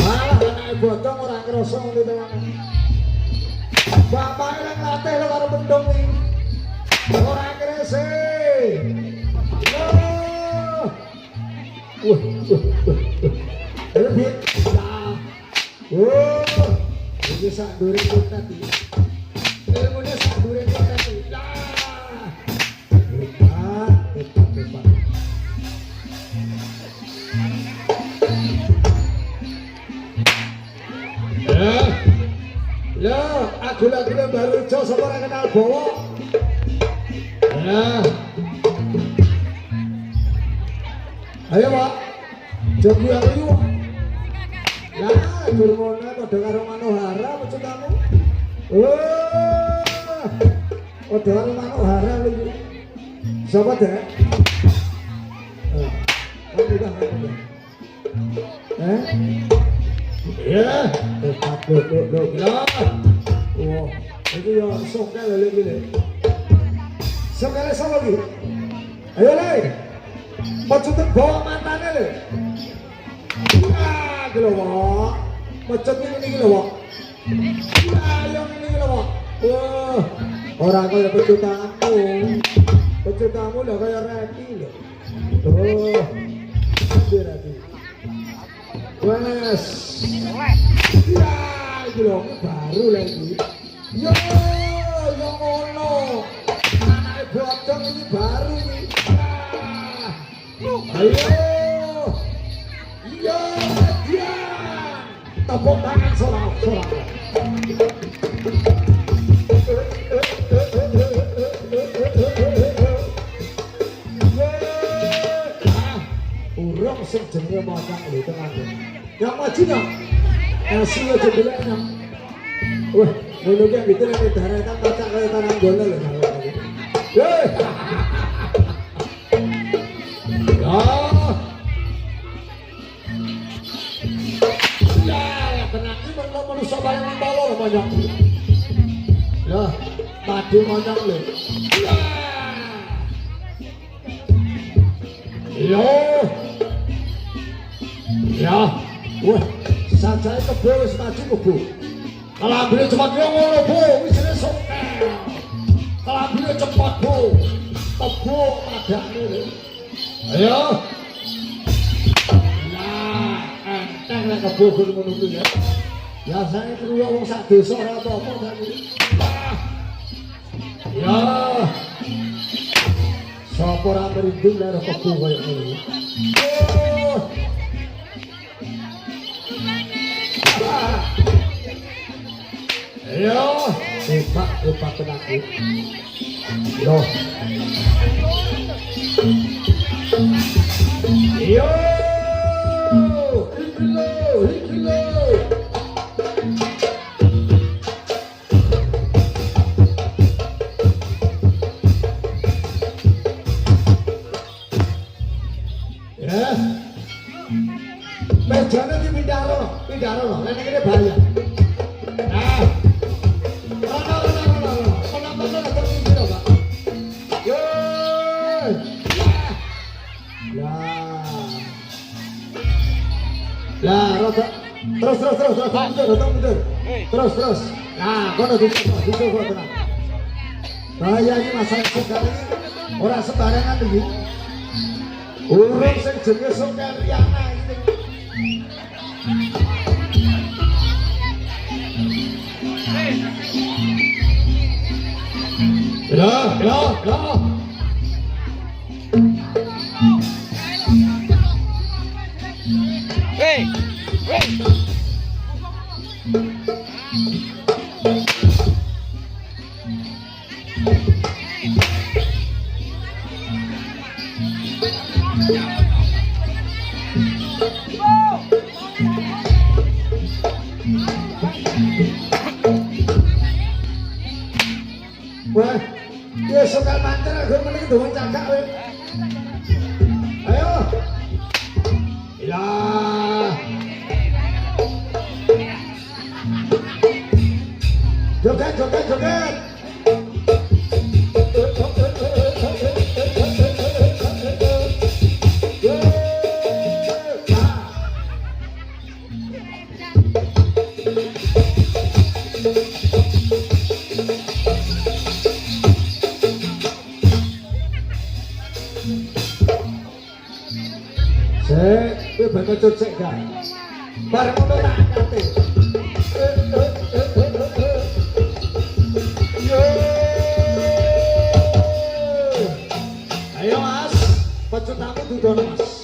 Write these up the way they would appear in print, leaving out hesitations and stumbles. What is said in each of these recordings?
Malah anake bodong ora ngrasa ngene to. Bapake nang latih karo pendong iki. Ora krese. Lebih. Oh, ini sak dure kok tadi. Ilmunya sak dure kok tadi. Hebat. Ya, aku lagi baru jauh sama orang kenal bawa. Ya. Ayo Pak, jogi aku yuk. Ya, Jurmona pada karo Manohara macam kamu. Pada karo Manohara lagi. Siapa deh? Kamu dah. Ya, duduk. Wah, itu ya sokal lagi. Sokal sama lagi. Ayo lagi. Macet bawa matanya le. Ya, gila Pak. Macet ini gila Pak. Ya, yang ini gila Pak. Wah, orang kaya pecutamu lah kaya Reti le. Oh, Reti. Wes. Ya, gila baru lagi. Yo, yang ono. Anak bodong ini baru nih. Ayo, iya, tepuk tangan sorak. Urung sing jenenge mocak lho tenan. Yang maju nyok. Asih aja beleknya. Wah, ngono ki gitu nek daretan mocak kaya tanang gono lho. Ya, tenang ini manusia bayangan bawah banyak. Ya, tadi banyak le. Ya, wah, saja kebo wis maju kebo. Kalau ambil cepat yo ngono bu, wis esuk. Kalau ambil cepat bu, kebo adane le. Ayo. Nah, enteng nek kebo ngono kuwi ya. Biasane kruya wong sak desa ora apa-apa tadi. Ya. Sapa ora merinding nek kebo koyo ngene. Ayo, hebat tenaga. Yo. Yo, ikilo. Ya, mejane dipindaro, nek kene bahaya. Nah, lah, rada terus mundur. Terus. Nah, kono duduk kok tenang. Bahaya ini masalah sekarang ini ora sembarangan iki. Urung sing jenenge Sokaryana iki. Ya. Hey. Wah, dia sokal mantel aku meneng doang cagak we. Ayo. Ilah. Joget. Kowe bakal cocok gak? Bareng ngono tak angkate. Yo. Ayo Mas, pecutamu dudono Mas.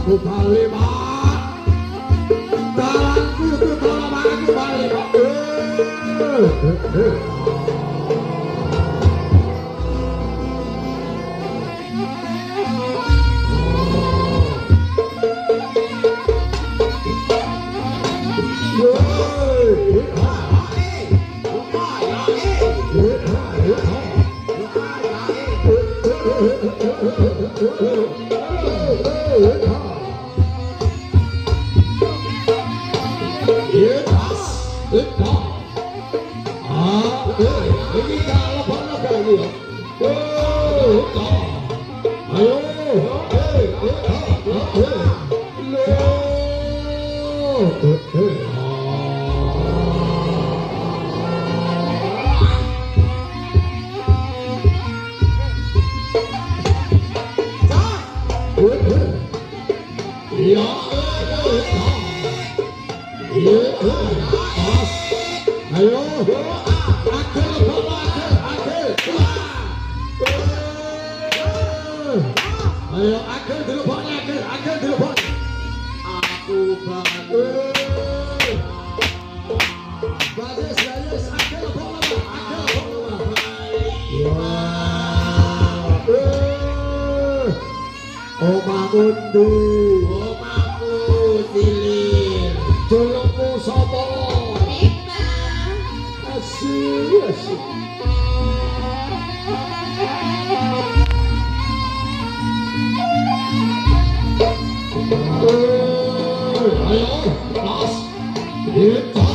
aku bali mak dalanku itu tolong aku bali mak ayo akhir telepon akhir telepon aku bagus akhir telepon omaku silir jolongku sopo asyik ayo las kita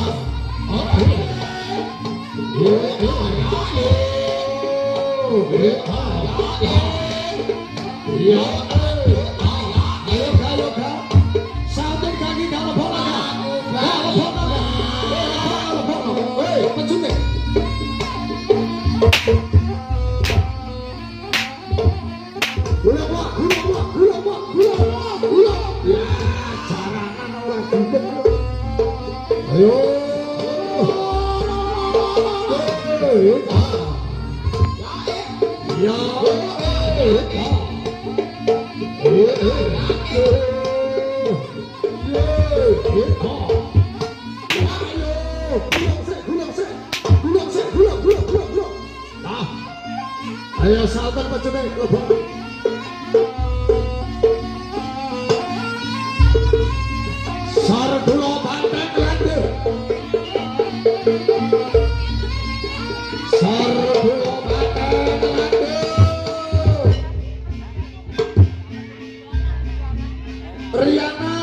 ayo sahabat pecundang lebah sardulo banteng lanjut sardulo banteng lanjut Riana